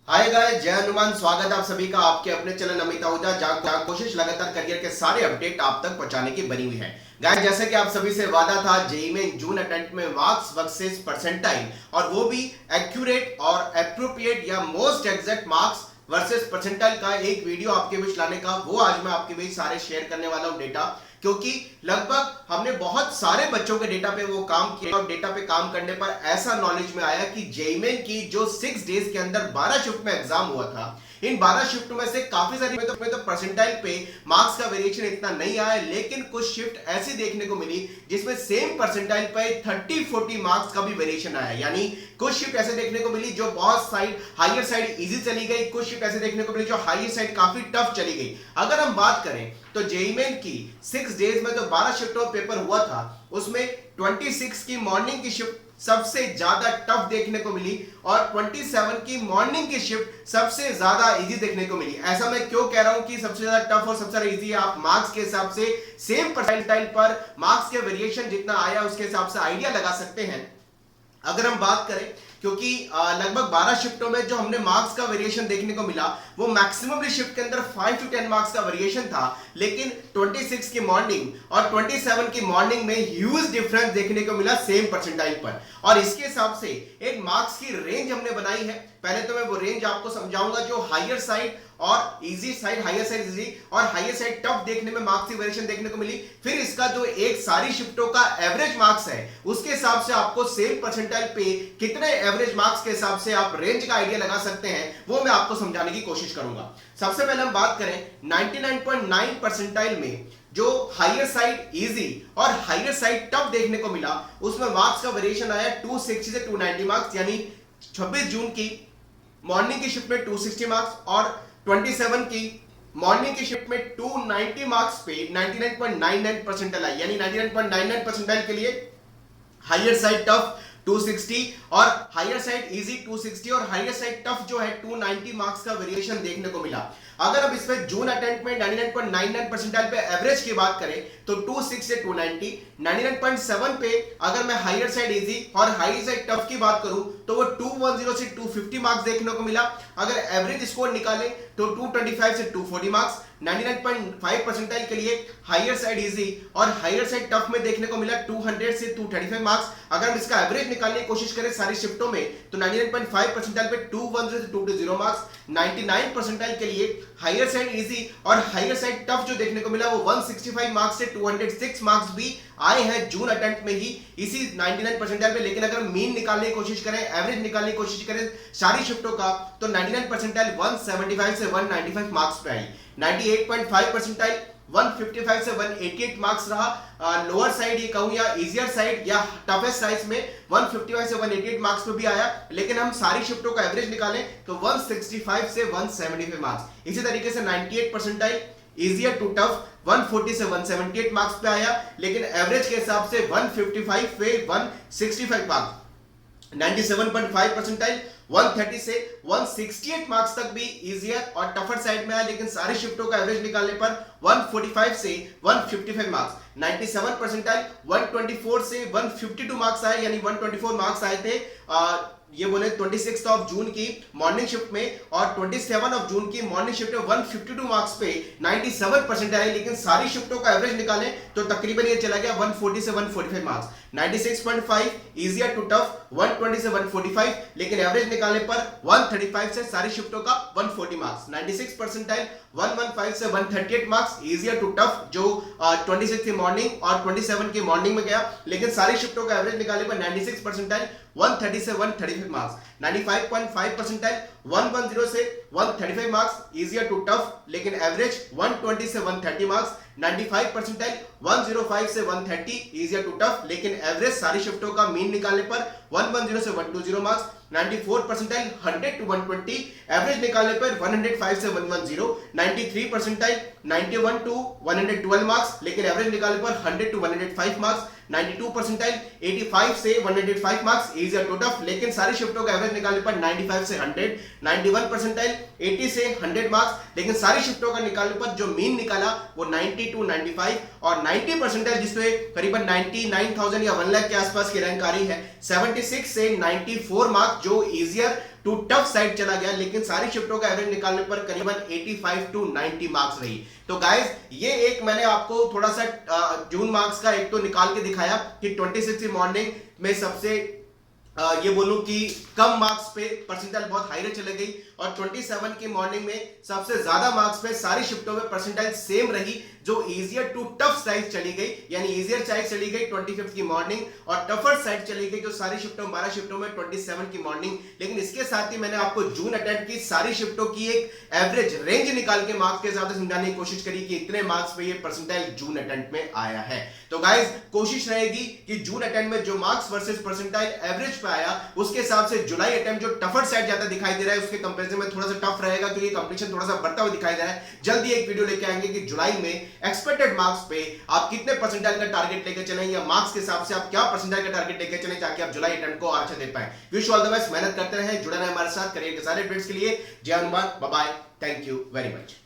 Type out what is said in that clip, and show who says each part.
Speaker 1: Hi guys, जय हनुमान। स्वागत है आप सभी का आपके अपने चैनल अमित आहूजा, जहां कोशिश लगातार करियर के सारे अपडेट आप तक पहुंचाने की बनी हुई है। गाइस, जैसे कि आप सभी से वादा था जेईई में जून अटेम्प्ट में मार्क्स वर्सेस परसेंटाइल, और वो भी एक्यूरेट और एप्रोप्रिएट या most exact marks versus percentile का एक वीडियो आपके बीच लाने का, वो आज मैं आपके बीच सारे शेयर करने वाला हूं डेटा। क्योंकि लगभग हमने बहुत सारे बच्चों के डेटा पे वो काम किया और डेटा पे काम करने पर ऐसा नॉलेज में आया कि जेईई की जो 6 डेज के अंदर 12 शिफ्ट में एग्जाम हुआ था, इन 12 शिफ्ट में से काफी सारी में तो परसेंटाइल पे मार्क्स का वेरिएशन इतना नहीं आया, लेकिन कुछ शिफ्ट ऐसी देखने को मिली जिसमें सेम परसेंटाइल पे 30-40 मार्क्स का भी वेरिएशन आया। यानी कुछ शिफ्ट ऐसे देखने को मिली जो बहुत साइड हायर साइड इजी चली गई, कुछ शिफ्ट ऐसे देखने को मिली जो हायर साइड काफी टफ चली गई। अगर हम बात करें तो जेईई की 6 डेज में जो 12 शिफ्टों में पेपर हुआ था, उसमें 26 की मॉर्निंग की शिफ्ट सबसे ज्यादा टफ देखने को मिली और 27 की मॉर्निंग की शिफ्ट सबसे ज्यादा इजी देखने को मिली। ऐसा मैं क्यों कह रहा हूं कि सबसे ज्यादा टफ और सबसे ज्यादा इजी है? आप मार्क्स के हिसाब से सेम परसेंटाइल पर मार्क्स के वेरिएशन जितना आया उसके हिसाब से आइडिया लगा सकते हैं। अगर हम बात करें, क्योंकि लगभग 12 शिफ्टों में जो हमने मार्क्स का वेरिएशन देखने को मिला वो मैक्सिमम शिफ्ट के अंदर 5 to 10 मार्क्स का वेरिएशन था, लेकिन 26 की मॉर्निंग और 27 की मॉर्निंग में ह्यूज डिफरेंस देखने को मिला सेम परसेंटाइल पर। और इसके हिसाब से एक मार्क्स की रेंज हमने बनाई है। पहले तो मैं वो रेंज आपको समझाऊंगा जो हायर साइड और easy side, higher side easy और हायर साइड टफ देखने में मार्क्स की वेरिएशन देखने को मिली। फिर इसका जो एक सारी शिफ्टों का एवरेज मार्क्स है उसके हिसाब से आपको सेम परसेंटाइल पे कितने एवरेज मार्क्स के हिसाब से आप रेंज का आइडिया लगा सकते हैं, वो मैं आपको समझाने की कोशिश करूंगा। सबसे पहले हम बात करें 99.9 परसेंटाइल में जो हायर साइड इजी और हायर साइड टफ देखने को मिला, उसमें मार्क्स का वेरिएशन आया 260 से 290 मार्क्स। यानी 26 जून की मॉर्निंग की शिफ्ट में 260 मार्क्स और 27 की मॉर्निंग की शिफ्ट में 290 मार्क्स पे 99.99 परसेंटाइल आई। यानी 99.99 परसेंटाइल के लिए हायर साइड टफ 260 और हायर साइड इजी 260 और हायर साइड टफ जो है 290 मार्क्स का वेरिएशन देखने को मिला। अगर अब इसमें जून अटेम्प्ट में 99.99 परसेंटाइल पे एवरेज की बात करें तो 26 से 290, 99.7 पे अगर मैं हायर साइड इजी और हायर साइड टफ की बात करूं तो वो 210 से 250 मार्क्स देखने को मिला। अगर एवरेज स्कोर निकाले तो 225 से 240 मार्क्स। 99.5 परसेंटाइल के लिए हायर साइड इजी और हायर साइड टफ में देखने को मिला 200 से 235 मार्क्स। अगर हम इसका एवरेज निकालने की कोशिश करें सारी शिफ्टों में तो 99.5 परसेंटाइल पे 210 से 220 मार्क्स। 99 परसेंटाइल के लिए हायर साइड इजी और हायर साइड टफ जो देखने को मिला वो 165 मार्क्स से 206 मार्क्स भी आए हैं जून अटेम्प्ट में ही इसी 99 परसेंटाइल पे। लेकिन अगर मीन निकालने की कोशिश करें, एवरेज निकालने की कोशिश करें सारी शिफ्टों का, तो 99 परसेंटाइल 175 से 195 मार्क्स पे आई। 98.5 परसेंटाइल 155 से 188 मार्क्स रहा। लोअर साइड ये कहूं या इजियर साइड या टफेस्ट साइड में 155 से 188 मार्क्स पे भी आया। लेकिन हम सारी शिफ्टों का एवरेज निकालें तो 165 से 175 मार्क्स। इसी तरीके से 98 परसेंटाइल इजियर टू टफ 140 से 178 मार्क्स पे आया, लेकिन एवरेज के हिसाब से 155 पे 165 मार्क्स। 97.5 परसेंटाइल 130 से 168 मार्क्स तक भी इजियर और टफर साइड में आया, लेकिन सारी शिफ्टों का एवरेज निकालने पर 145 से 155 मार्क्स। 97 परसेंटाइल 124 से 152 मार्क्स आए, यानी 124 मार्क्स आए थे ये बोले 26 ऑफ जून की मॉर्निंग शिफ्ट में, और 27 ऑफ जून की मॉर्निंग शिफ्ट में 152 मार्क्स पे 97 परसेंट आए। लेकिन सारी शिफ्टों का एवरेज निकालें तो तकरीबन ये चला गया 140 से 145 मार्क्स। 96.5 इजियर टू टफ 120 से 145, लेकिन एवरेज निकालने पर 135 से सारी शिफ्टों का 140 मार्क्स। 96 परसेंटाइल 115 से 138 मार्क्स इजियर टू टफ जो 26 की मॉर्निंग और 27 की मॉर्निंग में गया, लेकिन सारी शिफ्टों का एवरेज निकालने पर 96 परसेंटाइल 130 से 135 मार्क्स। 95.5 परसेंटाइल 110 से 135 मार्क्स इजियर टू टफ, लेकिन एवरेज 120 से 130 मार्क्स। 95 परसेंटाइल 105 से 130 इजियर टू टफ, लेकिन एवरेज सारी शिफ्टों का मीन निकालने पर 110 से 120 मार्क्स। 94 परसेंटाइल 100 to 120, एवरेज निकालने पर 105 से 110। 93 परसेंटाइल 91 to 112 मार्क्स, लेकिन एवरेज निकालने पर 100 to 105 मार्क्स। 92 परसेंटाइल 85 से 105 मार्क्स इजियर टू टफ, लेकिन सारी शिफ्टों का एवरेज निकालने पर 95 से 100। 91 परसेंटाइल 80 से 100 मार्क्स, लेकिन सारी शिफ्टों का निकालने पर जो मीन निकाला वो 90 to 95, और 90 परसेंटाइल जिसमें करीबन 99,000 या 1 लाख के आसपास की रैंक आ रही है 76 से 94 मार्क्स जो इजियर टू टफ साइड चला गया, लेकिन सारी शिफ्टों का एवरेज निकालने पर करीबन 85 टू 90 मार्क्स रही। तो गाइस ये एक मैंने आपको थोड़ा सा जून मार्क्स का एक तो निकाल के दिखाया कि 26 की मॉर्निंग में सबसे ये बोलूं कि कम मार्क्स पे परसेंटाइल बहुत हाई चले गई, और 27 की मॉर्निंग में सबसे ज्यादा मार्क्स पे सारी शिफ्टों में परसेंटाइल सेम रही, जो इजियर टू टफ साइड चली गई, यानी इजियर साइड चली गई 25 की मॉर्निंग, और टफर साइड चली गई जो सारी शिफ्टों 12 शिफ्टों में 27 की मॉर्निंग। लेकिन इसके साथ ही मैंने आपको जून अटेम्प्ट की सारी शिफ्टों की एक एवरेज रेंज निकाल के मार्क्स के हिसाब से समझाने की कोशिश करी कि इतने मार्क्स पे ये परसेंटाइल जून अटेम्प्ट में आया है। तो गाइस कोशिश रहेगी कि जून अटेम्प्ट में जो मार्क्स वर्सेस परसेंटाइल एवरेज पे आया, उसके हिसाब से जुलाई अटेम्प्ट जो टफर साइड ज्यादा दिखाई दे रहा है उसके कंपैरिजन में थोड़ा सा टफ रहेगा, क्योंकि कंपटीशन थोड़ा सा बढ़ता हुआ दिखाई दे रहा है। जल्दी एक वीडियो लेके आएंगे कि जुलाई में एक्सपेक्टेड मार्क्स पे आप कितने परसेंटाइल का टारगेट लेके चलें, या मार्क्स के हिसाब से आप क्या परसेंटाइल का टारगेट लेके चलें ताकि आप जुलाई अटेम्प्ट को अच्छा दे पाए। विश ऑल द बेस्ट, मेहनत करते रहें, जुड़े रहें हमारे साथ करियर के सारे अपडेट्स के लिए। जय Hanuman, bye bye, thank you very much.